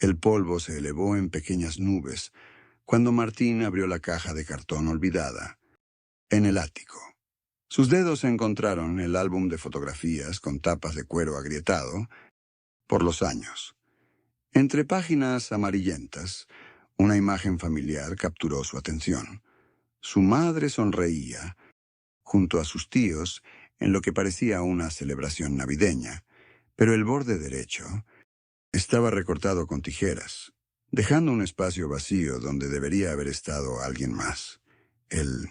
El polvo se elevó en pequeñas nubes cuando Martín abrió la caja de cartón olvidada en el ático. Sus dedos encontraron el álbum de fotografías con tapas de cuero agrietado por los años. Entre páginas amarillentas, una imagen familiar capturó su atención. Su madre sonreía junto a sus tíos en lo que parecía una celebración navideña, pero el borde derecho estaba recortado con tijeras, dejando un espacio vacío donde debería haber estado alguien más. El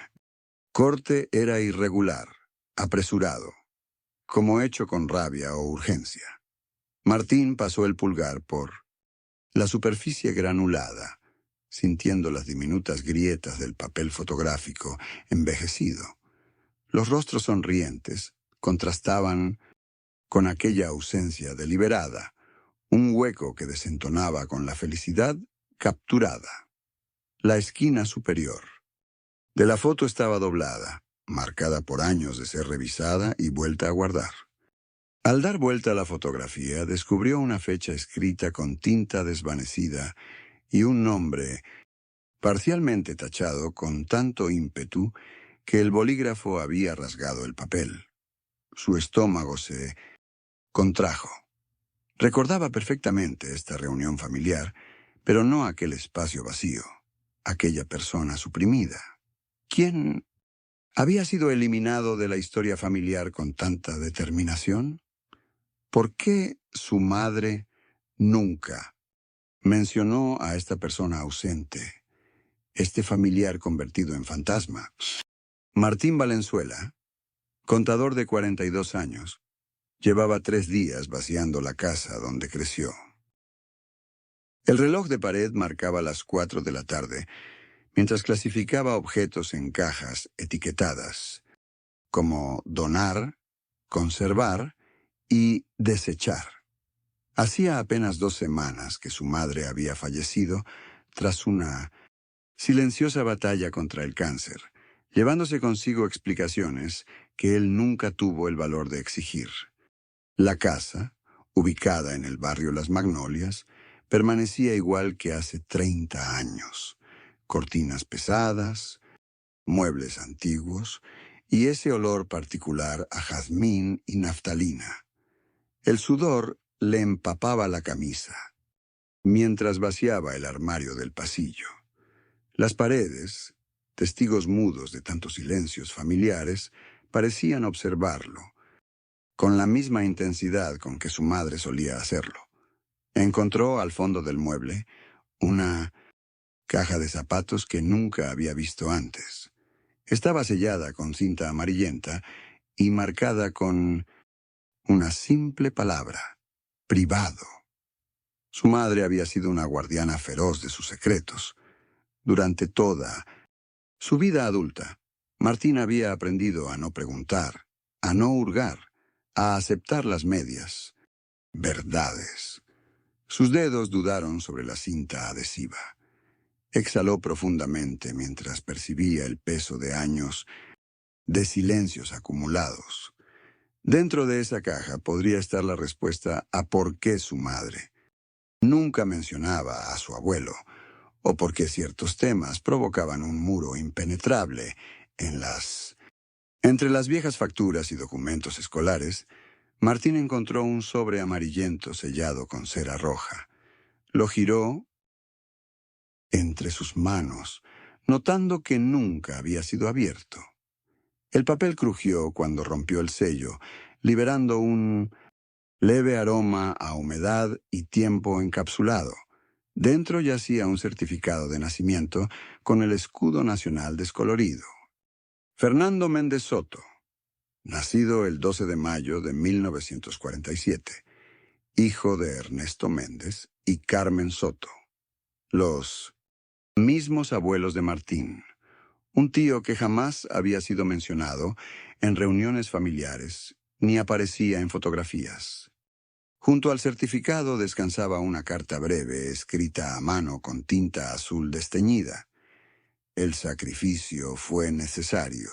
corte era irregular, apresurado, como hecho con rabia o urgencia. Martín pasó el pulgar por la superficie granulada, sintiendo las diminutas grietas del papel fotográfico envejecido. Los rostros sonrientes contrastaban con aquella ausencia deliberada, un hueco que desentonaba con la felicidad capturada. La esquina superior de la foto estaba doblada, marcada por años de ser revisada y vuelta a guardar. Al dar vuelta a la fotografía, descubrió una fecha escrita con tinta desvanecida y un nombre parcialmente tachado con tanto ímpetu que el bolígrafo había rasgado el papel. Su estómago se contrajo. Recordaba perfectamente esta reunión familiar, pero no aquel espacio vacío, aquella persona suprimida. ¿Quién había sido eliminado de la historia familiar con tanta determinación? ¿Por qué su madre nunca mencionó a esta persona ausente, este familiar convertido en fantasma? Martín Valenzuela, contador de 42 años, llevaba 3 días vaciando la casa donde creció. El reloj de pared marcaba las 4 de la tarde, mientras clasificaba objetos en cajas etiquetadas, como donar, conservar y desechar. Hacía apenas 2 semanas que su madre había fallecido tras una silenciosa batalla contra el cáncer, llevándose consigo explicaciones que él nunca tuvo el valor de exigir. La casa, ubicada en el barrio Las Magnolias, permanecía igual que hace 30 años. Cortinas pesadas, muebles antiguos y ese olor particular a jazmín y naftalina. El sudor le empapaba la camisa, mientras vaciaba el armario del pasillo. Las paredes, testigos mudos de tantos silencios familiares, parecían observarlo, con la misma intensidad con que su madre solía hacerlo. Encontró al fondo del mueble una caja de zapatos que nunca había visto antes. Estaba sellada con cinta amarillenta y marcada con una simple palabra: privado. Su madre había sido una guardiana feroz de sus secretos. Durante toda su vida adulta, Martín había aprendido a no preguntar, a no hurgar, a aceptar las medias verdades. Sus dedos dudaron sobre la cinta adhesiva. Exhaló profundamente mientras percibía el peso de años de silencios acumulados. Dentro de esa caja podría estar la respuesta a por qué su madre nunca mencionaba a su abuelo, o por qué ciertos temas provocaban un muro impenetrable entre las viejas facturas y documentos escolares. Martín encontró un sobre amarillento sellado con cera roja. Lo giró entre sus manos, notando que nunca había sido abierto. El papel crujió cuando rompió el sello, liberando un leve aroma a humedad y tiempo encapsulado. Dentro yacía un certificado de nacimiento con el escudo nacional descolorido. Fernando Méndez Soto, nacido el 12 de mayo de 1947, hijo de Ernesto Méndez y Carmen Soto, los mismos abuelos de Martín, un tío que jamás había sido mencionado en reuniones familiares ni aparecía en fotografías. Junto al certificado descansaba una carta breve escrita a mano con tinta azul desteñida. El sacrificio fue necesario.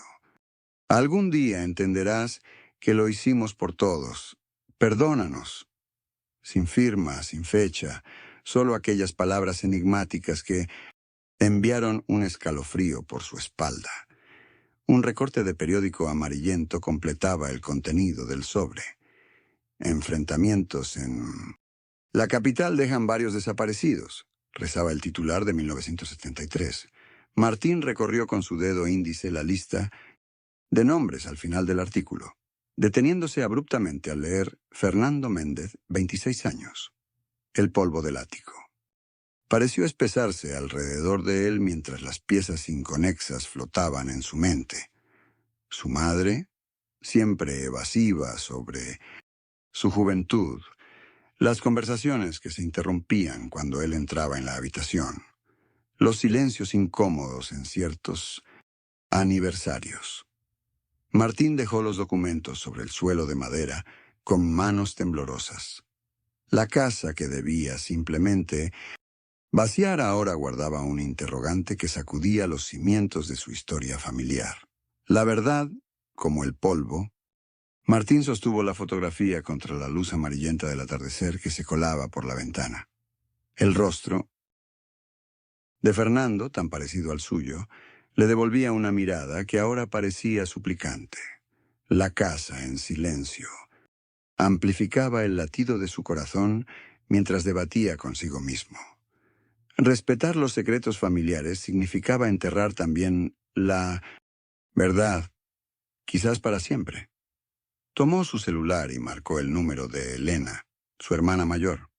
Algún día entenderás que lo hicimos por todos. Perdónanos. Sin firma, sin fecha, solo aquellas palabras enigmáticas que enviaron un escalofrío por su espalda. Un recorte de periódico amarillento completaba el contenido del sobre. Enfrentamientos en la capital dejan varios desaparecidos, rezaba el titular de 1973. Martín recorrió con su dedo índice la lista de nombres al final del artículo, deteniéndose abruptamente al leer Fernando Méndez, 26 años. El polvo del ático. Pareció espesarse alrededor de él mientras las piezas inconexas flotaban en su mente. Su madre, siempre evasiva sobre su juventud, las conversaciones que se interrumpían cuando él entraba en la habitación, los silencios incómodos en ciertos aniversarios. Martín dejó los documentos sobre el suelo de madera con manos temblorosas. La casa que debía simplemente vaciar ahora guardaba un interrogante que sacudía los cimientos de su historia familiar. La verdad, como el polvo, Martín sostuvo la fotografía contra la luz amarillenta del atardecer que se colaba por la ventana. El rostro de Fernando, tan parecido al suyo, le devolvía una mirada que ahora parecía suplicante. La casa, en silencio, amplificaba el latido de su corazón mientras debatía consigo mismo. Respetar los secretos familiares significaba enterrar también la verdad, quizás para siempre. Tomó su celular y marcó el número de Elena, su hermana mayor.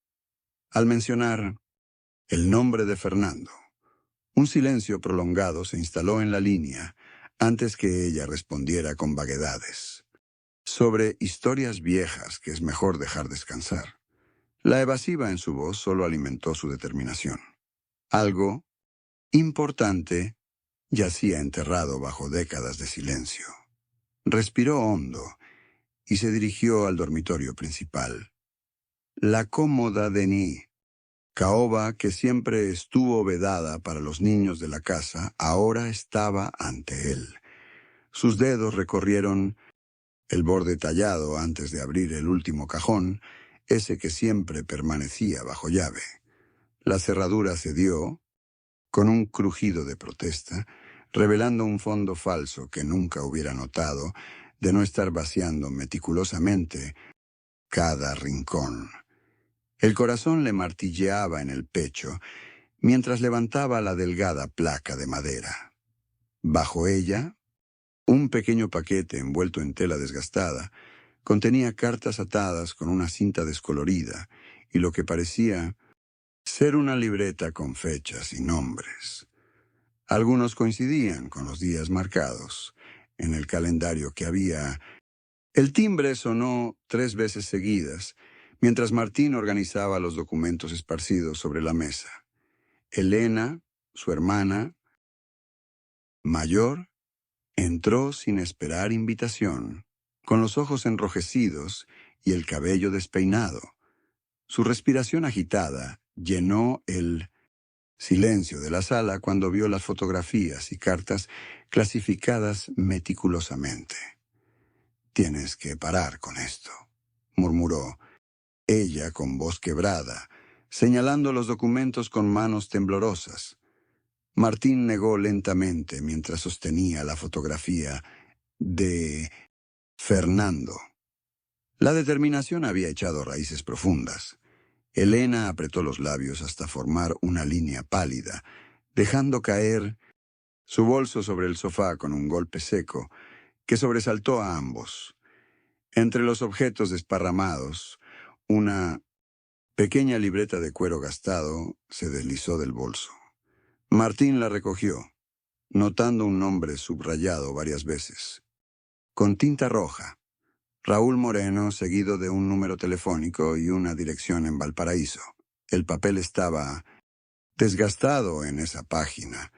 Al mencionar el nombre de Fernando, un silencio prolongado se instaló en la línea antes que ella respondiera con vaguedades. Sobre historias viejas que es mejor dejar descansar. La evasiva en su voz solo alimentó su determinación. Algo importante yacía enterrado bajo décadas de silencio. Respiró hondo y se dirigió al dormitorio principal. La cómoda Denis, caoba que siempre estuvo vedada para los niños de la casa, ahora estaba ante él. Sus dedos recorrieron el borde tallado antes de abrir el último cajón, ese que siempre permanecía bajo llave. La cerradura cedió, con un crujido de protesta, revelando un fondo falso que nunca hubiera notado de no estar vaciando meticulosamente cada rincón. El corazón le martilleaba en el pecho mientras levantaba la delgada placa de madera. Bajo ella, un pequeño paquete envuelto en tela desgastada contenía cartas atadas con una cinta descolorida y lo que parecía ser una libreta con fechas y nombres. Algunos coincidían con los días marcados en el calendario que había. El timbre sonó 3 veces seguidas, mientras Martín organizaba los documentos esparcidos sobre la mesa. Elena, su hermana mayor, entró sin esperar invitación, con los ojos enrojecidos y el cabello despeinado. Su respiración agitada llenó el silencio de la sala cuando vio las fotografías y cartas clasificadas meticulosamente. «Tienes que parar con esto», murmuró ella con voz quebrada, señalando los documentos con manos temblorosas. Martín negó lentamente mientras sostenía la fotografía de Fernando. La determinación había echado raíces profundas. Elena apretó los labios hasta formar una línea pálida, dejando caer su bolso sobre el sofá con un golpe seco que sobresaltó a ambos. Entre los objetos desparramados, una pequeña libreta de cuero gastado se deslizó del bolso. Martín la recogió, notando un nombre subrayado varias veces. Con tinta roja, Raúl Moreno, seguido de un número telefónico y una dirección en Valparaíso. El papel estaba desgastado en esa página,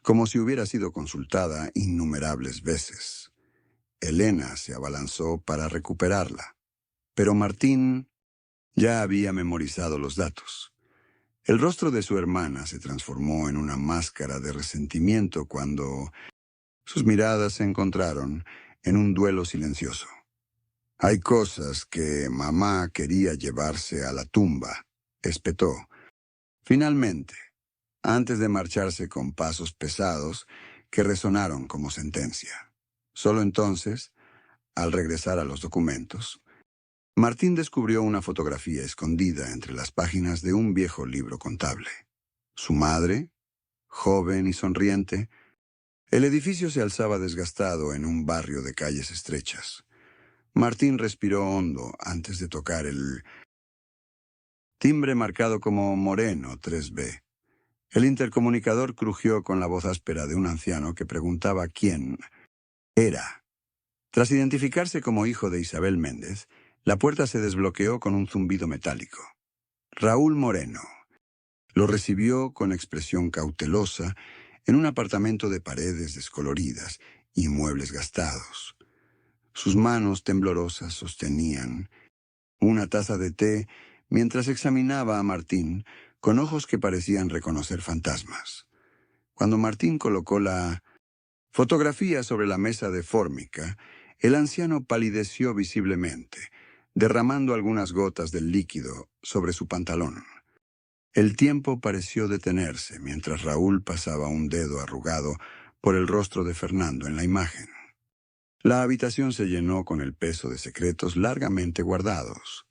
como si hubiera sido consultada innumerables veces. Elena se abalanzó para recuperarla, pero Martín ya había memorizado los datos. El rostro de su hermana se transformó en una máscara de resentimiento cuando sus miradas se encontraron en un duelo silencioso. «Hay cosas que mamá quería llevarse a la tumba», espetó, Finalmente, antes de marcharse con pasos pesados que resonaron como sentencia. Solo entonces, al regresar a los documentos, Martín descubrió una fotografía escondida entre las páginas de un viejo libro contable. Su madre, joven y sonriente, el edificio se alzaba desgastado en un barrio de calles estrechas. Martín respiró hondo antes de tocar el timbre marcado como Moreno 3B. El intercomunicador crujió con la voz áspera de un anciano que preguntaba quién era. Tras identificarse como hijo de Isabel Méndez, la puerta se desbloqueó con un zumbido metálico. Raúl Moreno lo recibió con expresión cautelosa en un apartamento de paredes descoloridas y muebles gastados. Sus manos temblorosas sostenían una taza de té mientras examinaba a Martín con ojos que parecían reconocer fantasmas. Cuando Martín colocó la fotografía sobre la mesa de fórmica, el anciano palideció visiblemente, derramando algunas gotas del líquido sobre su pantalón. El tiempo pareció detenerse mientras Raúl pasaba un dedo arrugado por el rostro de Fernando en la imagen. La habitación se llenó con el peso de secretos largamente guardados.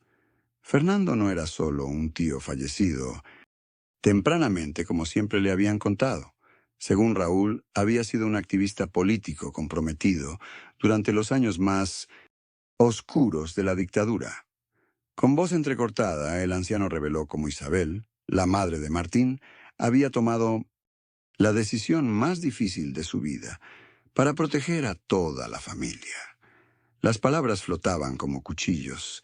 Fernando no era solo un tío fallecido, tempranamente como siempre le habían contado. Según Raúl, había sido un activista político comprometido durante los años más oscuros de la dictadura. Con voz entrecortada, el anciano reveló cómo Isabel, la madre de Martín, había tomado la decisión más difícil de su vida para proteger a toda la familia. Las palabras flotaban como cuchillos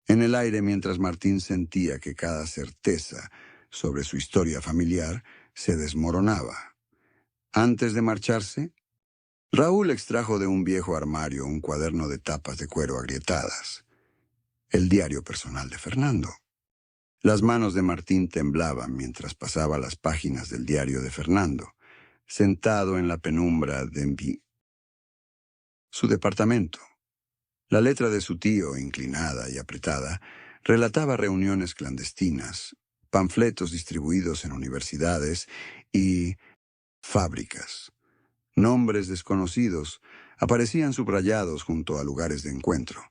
en el aire mientras Martín sentía que cada certeza sobre su historia familiar se desmoronaba. Antes de marcharse, Raúl extrajo de un viejo armario un cuaderno de tapas de cuero agrietadas, el diario personal de Fernando. Las manos de Martín temblaban mientras pasaba las páginas del diario de Fernando, sentado en la penumbra de su departamento. La letra de su tío, inclinada y apretada, relataba reuniones clandestinas, panfletos distribuidos en universidades y fábricas. Nombres desconocidos aparecían subrayados junto a lugares de encuentro.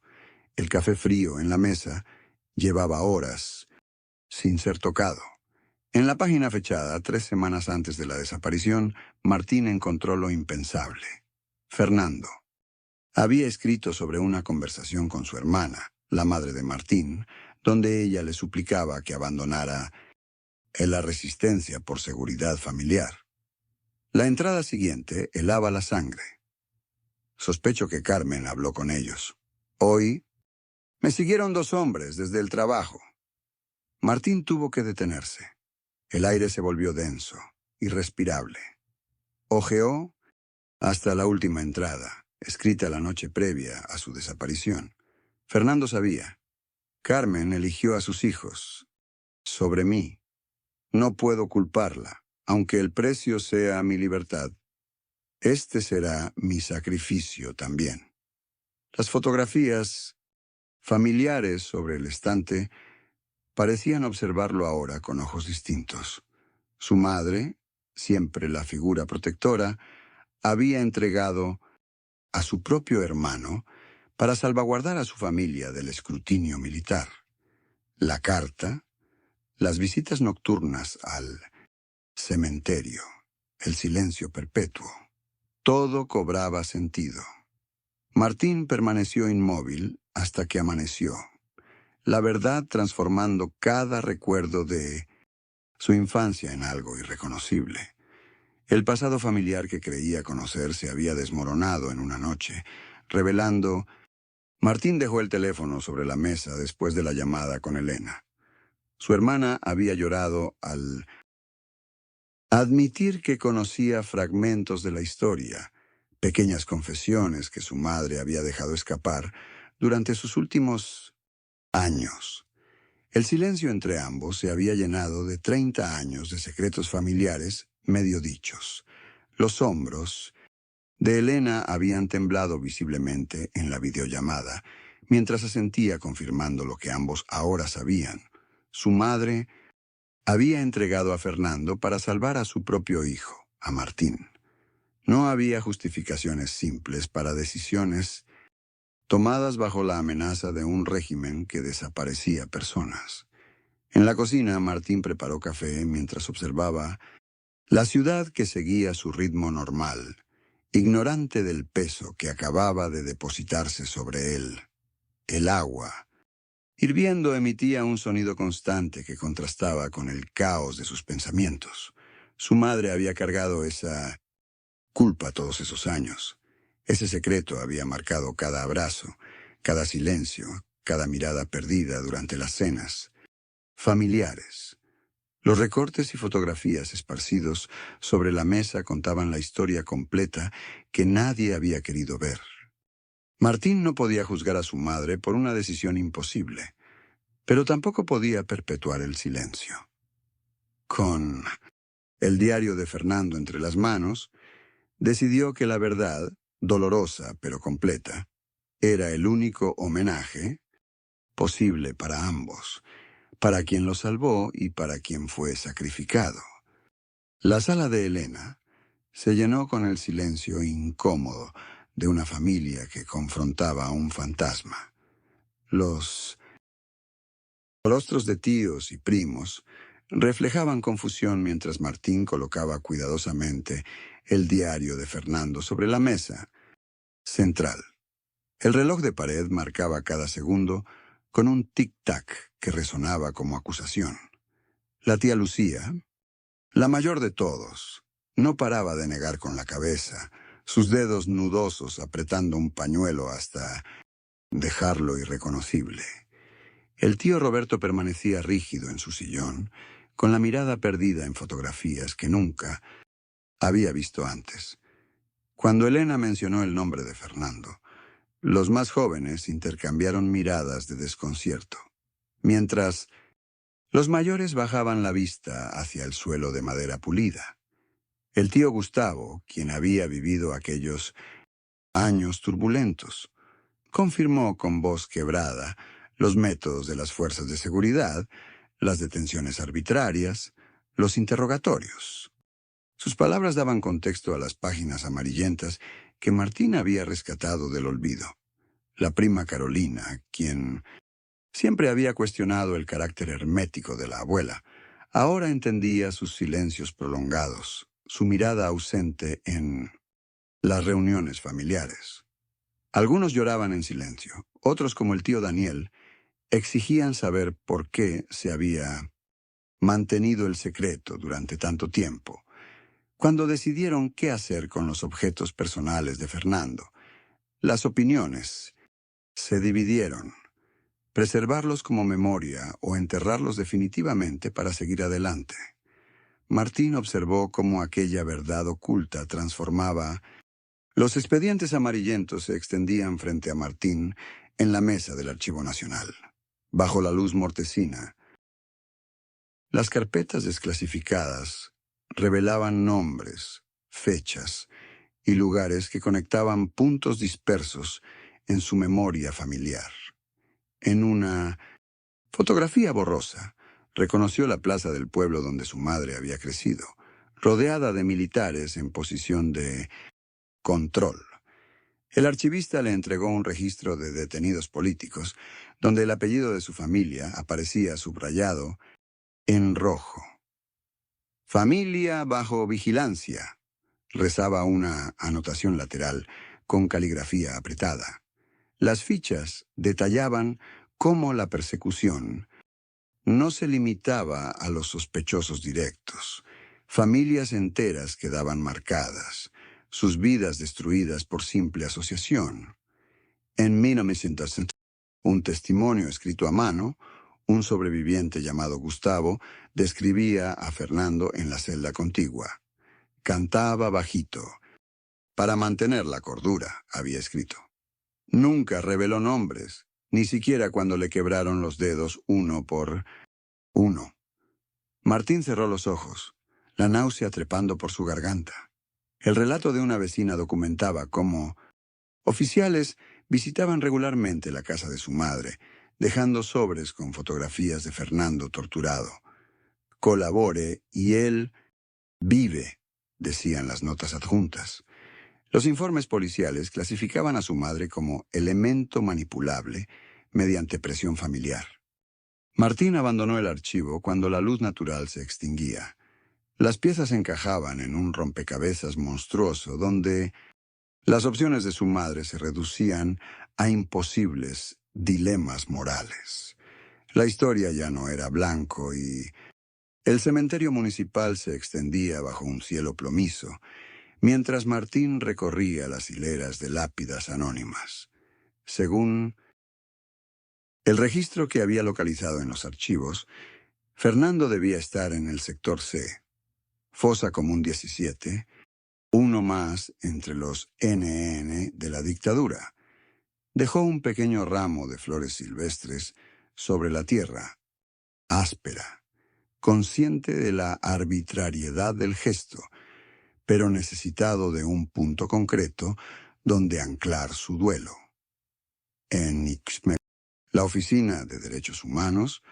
El café frío en la mesa llevaba horas sin ser tocado. En la página fechada, 3 semanas antes de la desaparición, Martín encontró lo impensable. Fernando había escrito sobre una conversación con su hermana, la madre de Martín, donde ella le suplicaba que abandonara la resistencia por seguridad familiar. La entrada siguiente helaba la sangre. Sospecho que Carmen habló con ellos. Hoy me siguieron 2 hombres desde el trabajo. Martín tuvo que detenerse. El aire se volvió denso, irrespirable. Ojeó hasta la última entrada, escrita la noche previa a su desaparición. Fernando sabía. Carmen eligió a sus hijos sobre mí. No puedo culparla, aunque el precio sea mi libertad. Este será mi sacrificio también. Las fotografías familiares sobre el estante parecían observarlo ahora con ojos distintos. Su madre, siempre la figura protectora, había entregado a su propio hermano para salvaguardar a su familia del escrutinio militar. La carta, las visitas nocturnas al cementerio, el silencio perpetuo. Todo cobraba sentido. Martín permaneció inmóvil hasta que amaneció, la verdad transformando cada recuerdo de su infancia en algo irreconocible. El pasado familiar que creía conocer se había desmoronado en una noche, revelando... Martín dejó el teléfono sobre la mesa después de la llamada con Elena. Su hermana había llorado al admitir que conocía fragmentos de la historia, pequeñas confesiones que su madre había dejado escapar durante sus últimos años. El silencio entre ambos se había llenado de 30 años de secretos familiares medio dichos. Los hombros de Elena habían temblado visiblemente en la videollamada, mientras asentía confirmando lo que ambos ahora sabían. Su madre había entregado a Fernando para salvar a su propio hijo, a Martín. No había justificaciones simples para decisiones tomadas bajo la amenaza de un régimen que desaparecía personas. En la cocina, Martín preparó café mientras observaba la ciudad que seguía su ritmo normal, ignorante del peso que acababa de depositarse sobre él. El agua, hirviendo, emitía un sonido constante que contrastaba con el caos de sus pensamientos. Su madre había cargado esa culpa todos esos años. Ese secreto había marcado cada abrazo, cada silencio, cada mirada perdida durante las cenas familiares. Los recortes y fotografías esparcidos sobre la mesa contaban la historia completa que nadie había querido ver. Martín no podía juzgar a su madre por una decisión imposible, pero tampoco podía perpetuar el silencio. Con el diario de Fernando entre las manos, decidió que la verdad, dolorosa pero completa, era el único homenaje posible para ambos, para quien lo salvó y para quien fue sacrificado. La sala de Elena se llenó con el silencio incómodo de una familia que confrontaba a un fantasma. Los rostros de tíos y primos reflejaban confusión mientras Martín colocaba cuidadosamente el diario de Fernando sobre la mesa central. El reloj de pared marcaba cada segundo con un tic-tac que resonaba como acusación. La tía Lucía, la mayor de todos, no paraba de negar con la cabeza, sus dedos nudosos apretando un pañuelo hasta dejarlo irreconocible. El tío Roberto permanecía rígido en su sillón, con la mirada perdida en fotografías que nunca había visto antes. Cuando Elena mencionó el nombre de Fernando, los más jóvenes intercambiaron miradas de desconcierto, mientras los mayores bajaban la vista hacia el suelo de madera pulida. El tío Gustavo, quien había vivido aquellos años turbulentos, confirmó con voz quebrada los métodos de las fuerzas de seguridad, las detenciones arbitrarias, los interrogatorios. Sus palabras daban contexto a las páginas amarillentas que Martín había rescatado del olvido. La prima Carolina, quien siempre había cuestionado el carácter hermético de la abuela, ahora entendía sus silencios prolongados, su mirada ausente en las reuniones familiares. Algunos lloraban en silencio, otros, como el tío Daniel, exigían saber por qué se había mantenido el secreto durante tanto tiempo. Cuando decidieron qué hacer con los objetos personales de Fernando, las opiniones se dividieron: preservarlos como memoria o enterrarlos definitivamente para seguir adelante. Martín observó cómo aquella verdad oculta transformaba. Los expedientes amarillentos se extendían frente a Martín en la mesa del Archivo Nacional. Bajo la luz mortecina, las carpetas desclasificadas revelaban nombres, fechas y lugares que conectaban puntos dispersos en su memoria familiar. En una fotografía borrosa, reconoció la plaza del pueblo donde su madre había crecido, rodeada de militares en posición de control. El archivista le entregó un registro de detenidos políticos, donde el apellido de su familia aparecía subrayado en rojo. Familia bajo vigilancia, rezaba una anotación lateral con caligrafía apretada. Las fichas detallaban cómo la persecución no se limitaba a los sospechosos directos. Familias enteras quedaban marcadas, sus vidas destruidas por simple asociación. En 1960, un testimonio escrito a mano, un sobreviviente llamado Gustavo describía a Fernando en la celda contigua. Cantaba bajito. Para mantener la cordura, había escrito. Nunca reveló nombres, ni siquiera cuando le quebraron los dedos uno por uno. Martín cerró los ojos, la náusea trepando por su garganta. El relato de una vecina documentaba cómo oficiales visitaban regularmente la casa de su madre, dejando sobres con fotografías de Fernando torturado. colabore y él vive, decían las notas adjuntas. Los informes policiales clasificaban a su madre como elemento manipulable mediante presión familiar. Martín abandonó el archivo cuando la luz natural se extinguía. Las piezas encajaban en un rompecabezas monstruoso donde las opciones de su madre se reducían a imposibles dilemas morales. La historia ya no era blanco y el cementerio municipal se extendía bajo un cielo plomizo, mientras Martín recorría las hileras de lápidas anónimas. Según el registro que había localizado en los archivos, Fernando debía estar en el sector C, fosa común 17, uno más entre los NN de la dictadura. Dejó un pequeño ramo de flores silvestres sobre la tierra, áspera, consciente de la arbitrariedad del gesto, pero necesitado de un punto concreto donde anclar su duelo. En Ixme, la Oficina de Derechos Humanos,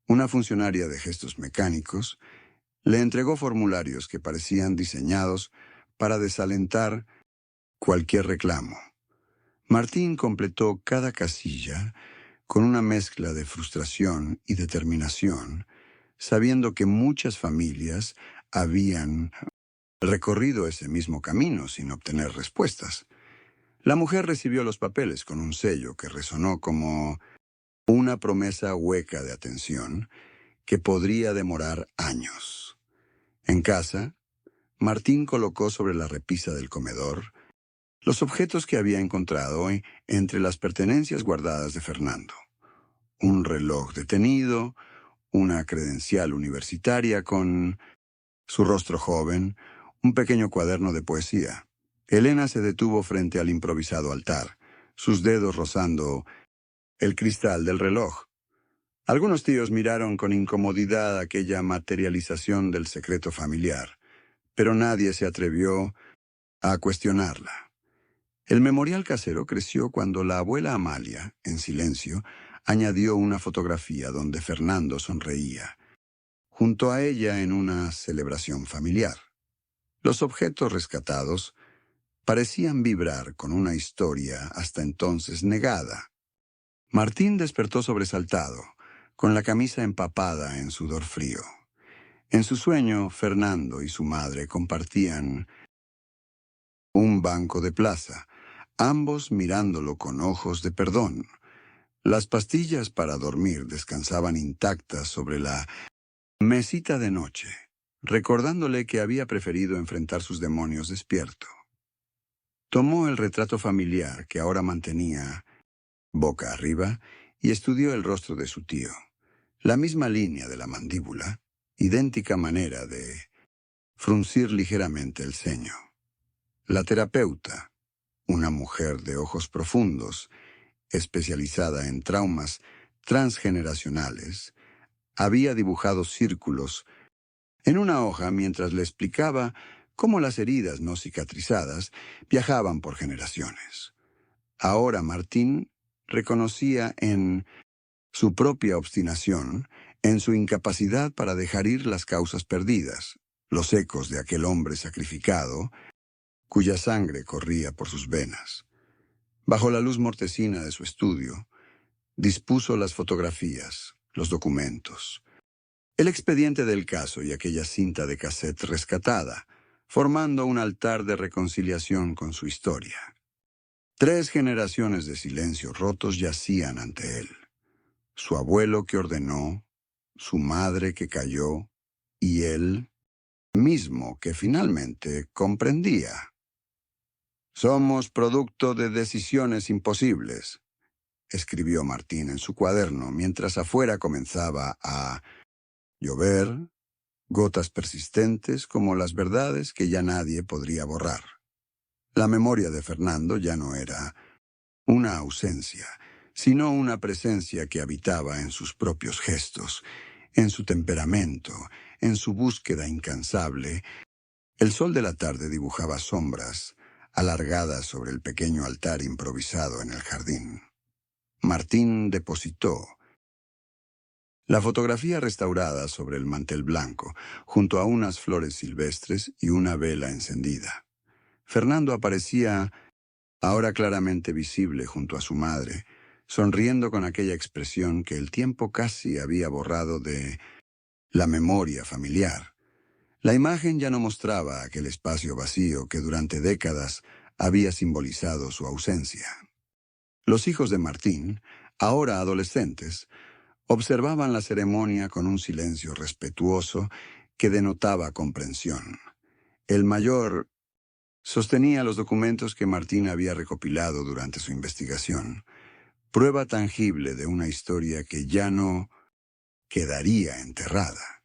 una funcionaria de gestos mecánicos, le entregó formularios que parecían diseñados para desalentar cualquier reclamo. Martín completó cada casilla con una mezcla de frustración y determinación, sabiendo que muchas familias habían recorrido ese mismo camino sin obtener respuestas. La mujer recibió los papeles con un sello que resonó como una promesa hueca de atención que podría demorar años. En casa, Martín colocó sobre la repisa del comedor los objetos que había encontrado entre las pertenencias guardadas de Fernando. Un reloj detenido, una credencial universitaria con su rostro joven, un pequeño cuaderno de poesía. Elena se detuvo frente al improvisado altar, sus dedos rozando el cristal del reloj. Algunos tíos miraron con incomodidad aquella materialización del secreto familiar, pero nadie se atrevió a cuestionarla. El memorial casero creció cuando la abuela Amalia, en silencio, añadió una fotografía donde Fernando sonreía, junto a ella en una celebración familiar. Los objetos rescatados parecían vibrar con una historia hasta entonces negada. Martín despertó sobresaltado, con la camisa empapada en sudor frío. En su sueño, Fernando y su madre compartían un banco de plaza, ambos mirándolo con ojos de perdón. Las pastillas para dormir descansaban intactas sobre la mesita de noche, recordándole que había preferido enfrentar sus demonios despierto. Tomó el retrato familiar que ahora mantenía boca arriba y estudió el rostro de su tío. La misma línea de la mandíbula, idéntica manera de fruncir ligeramente el ceño. La terapeuta, una mujer de ojos profundos, especializada en traumas transgeneracionales, había dibujado círculos en una hoja mientras le explicaba cómo las heridas no cicatrizadas viajaban por generaciones. Ahora Martín reconocía en su propia obstinación, en su incapacidad para dejar ir las causas perdidas, los ecos de aquel hombre sacrificado, cuya sangre corría por sus venas. Bajo la luz mortecina de su estudio, dispuso las fotografías, los documentos, el expediente del caso y aquella cinta de cassette rescatada, formando un altar de reconciliación con su historia. 3 generaciones de silencios rotos yacían ante él. Su abuelo que ordenó, su madre que cayó, y él mismo que finalmente comprendía. «Somos producto de decisiones imposibles», escribió Martín en su cuaderno mientras afuera comenzaba a llover, gotas persistentes como las verdades que ya nadie podría borrar. La memoria de Fernando ya no era una ausencia, sino una presencia que habitaba en sus propios gestos, en su temperamento, en su búsqueda incansable. El sol de la tarde dibujaba sombras alargadas sobre el pequeño altar improvisado en el jardín. Martín depositó La fotografía restaurada sobre el mantel blanco, junto a unas flores silvestres y una vela encendida. Fernando aparecía ahora claramente visible junto a su madre, sonriendo con aquella expresión que el tiempo casi había borrado de la memoria familiar. La imagen ya no mostraba aquel espacio vacío que durante décadas había simbolizado su ausencia. Los hijos de Martín, ahora adolescentes, observaban la ceremonia con un silencio respetuoso que denotaba comprensión. El mayor sostenía los documentos que Martín había recopilado durante su investigación, prueba tangible de una historia que ya no quedaría enterrada.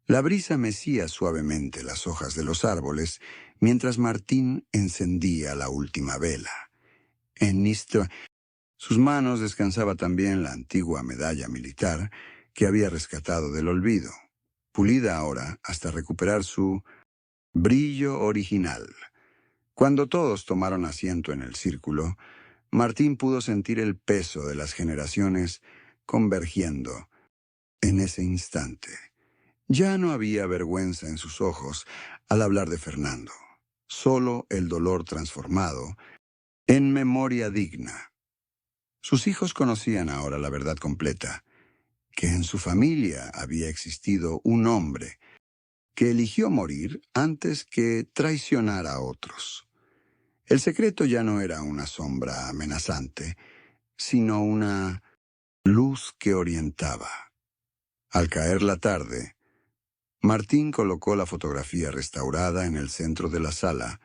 La brisa mecía suavemente las hojas de los árboles mientras Martín encendía la última vela. Sus manos descansaba también la antigua medalla militar que había rescatado del olvido, pulida ahora hasta recuperar su brillo original. Cuando todos tomaron asiento en el círculo, Martín pudo sentir el peso de las generaciones convergiendo en ese instante. Ya no había vergüenza en sus ojos al hablar de Fernando, solo el dolor transformado en memoria digna. Sus hijos conocían ahora la verdad completa, que en su familia había existido un hombre que eligió morir antes que traicionar a otros. El secreto ya no era una sombra amenazante, sino una luz que orientaba. Al caer la tarde, Martín colocó la fotografía restaurada en el centro de la sala